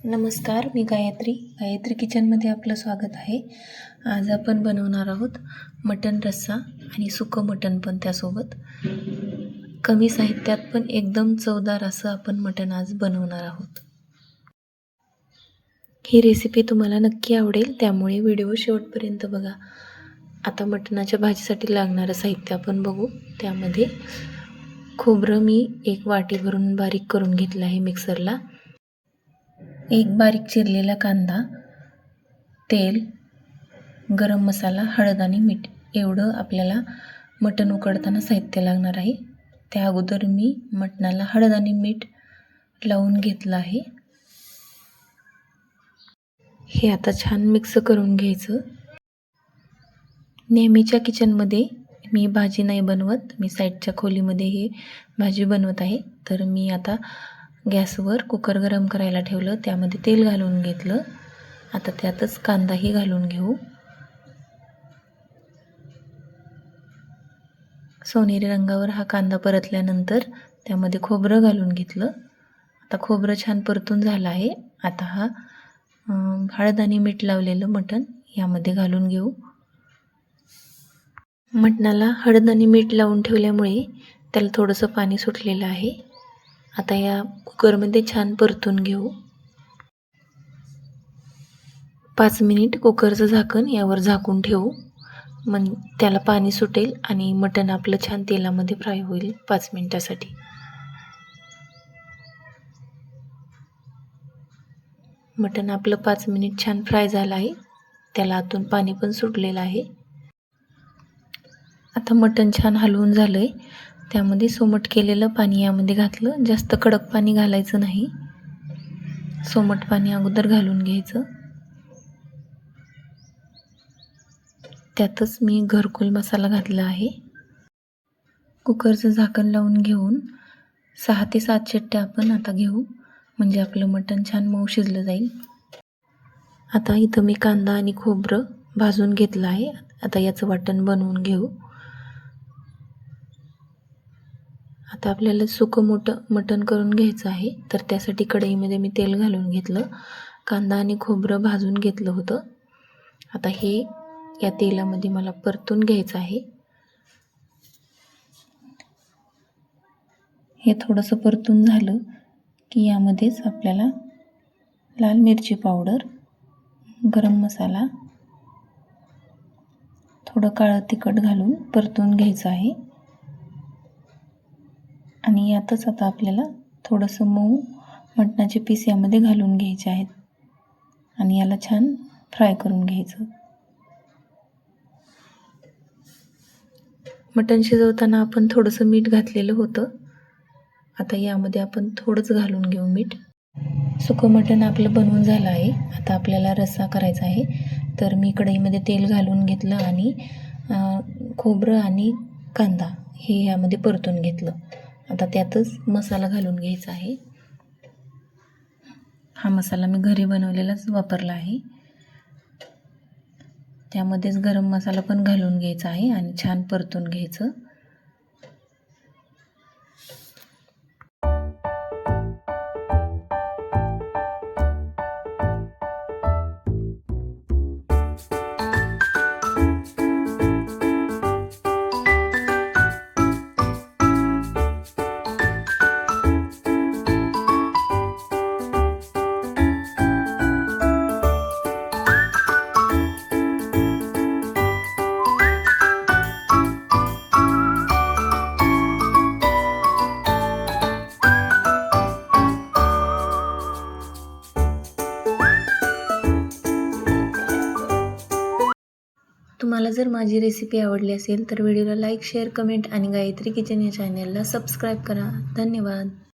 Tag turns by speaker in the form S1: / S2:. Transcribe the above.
S1: नमस्कार, मी गायत्री किचनमध्ये आपलं स्वागत आहे. आज आपण बनवणार आहोत मटण रस्सा आणि सुकं मटण पण त्यासोबत. कमी साहित्यात पण एकदम चवदार असं आपण मटण आज बनवणार आहोत. ही रेसिपी तुम्हाला नक्की आवडेल, त्यामुळे व्हिडिओ शेवटपर्यंत बघा. आता मटणाच्या भाजीसाठी लागणारं साहित्य आपण बघू. त्यामध्ये खोबरं मी 1 वाटी भरून बारीक करून घेतलं आहे मिक्सरला. 1 बारीक चिरलेला कांदा, तेल, गरम मसाला, हळद आणि मीठ एवढं आपल्याला मटण उकडताना साहित्य लागणार आहे. त्या अगोदर मी मटणाला हळद आणि मीठ लावून घेतलं आहे. हे आता छान मिक्स करून घ्यायचं. नेहमीच्या किचनमध्ये मी भाजी नाही बनवत, मी साईडच्या खोलीमध्ये ही भाजी बनवत आहे. तर मी आता गॅसवर कुकर गरम करायला ठेवलं, त्यामध्ये तेल घालून घेतलं. आता त्यातच कांदाही घालून घेऊ. सोनेरी रंगावर हा कांदा परतल्यानंतर त्यामध्ये खोबरं घालून घेतलं. आता खोबरं छान परतून झालं आहे. आता हा हळद आणि मीठ लावलेलं मटण यामध्ये घालून घेऊ. मटणाला हळद आणि मीठ लावून ठेवल्यामुळे त्याला थोडंसं पाणी सुटलेलं आहे. आता या कुकरमध्ये छान परतून घेऊ. 5 मिनिट कुकरचं झाकण यावर झाकून ठेवू. त्याला पाणी सुटेल आणि मटण आपलं छान तेलामध्ये फ्राय होईल 5 मिनिटासाठी. मटण आपलं 5 मिनिट छान फ्राय झालं आहे. त्याला आतून पाणी पण सुटलेलं आहे. आता मटण छान हलवून झालं आहे. त्यामध्ये सोमट केलेलं पाणी यामध्ये घातलं. जास्त कडक पाणी घालायचं नाही, सोमट पाणी अगोदर घालून घ्यायचं. त्यातच मी घरकुल मसाला घातला आहे. कुकरचं झाकण लावून घेऊन 6 ते 7 शिट्ट्या आपण आता घेऊ, म्हणजे आपलं मटण छान मऊ शिजलं जाईल. आता इथं मी कांदा आणि खोबरं भाजून घेतलं आहे. आता याचं वाटण बनवून घेऊ. आता आपल्याला सुकं मटण करून घ्यायचं आहे. तर त्यासाठी कढईमध्ये मी तेल घालून घेतलं. कांदा आणि खोबरं भाजून घेतलं होतं. आता हे या तेलामध्ये मला परतून घ्यायचं आहे. हे थोडंसं परतून झालं की यामध्येच आपल्याला लाल मिरची पावडर, गरम मसाला, थोडं काळं तिखट घालून परतून घ्यायचं आहे. आणि यातच आता आपल्याला थोडंसं मऊ मटणाचे पीस यामध्ये घालून घ्यायचे आहेत आणि याला छान फ्राय करून घ्यायचं. मटण शिजवताना आपण थोडंसं मीठ घातलेलं होतं. आता यामध्ये आपण थोडंच घालून घेऊ मीठ. सुकं मटण आपलं बनवून झालं आहे. आता आपल्याला रस्सा करायचा आहे. तर मी कढईमध्ये तेल घालून घेतलं आणि खोबरं आणि कांदा हे यामध्ये परतून घेतलं. आता त्यातच मसाला घालून घ्यायचा आहे. हा मसाला मी घरी बनवलेलाच वापरला आहे. त्यामध्येच गरम मसाला पण घालून घ्यायचा आहे आणि छान परतून घ्यायचं. तुम्हाला जर माझी रेसिपी आवडली असेल तर व्हिडिओला लाईक, शेअर, कमेंट आणि गायत्री किचन या चॅनलला सबस्क्राईब करा. धन्यवाद.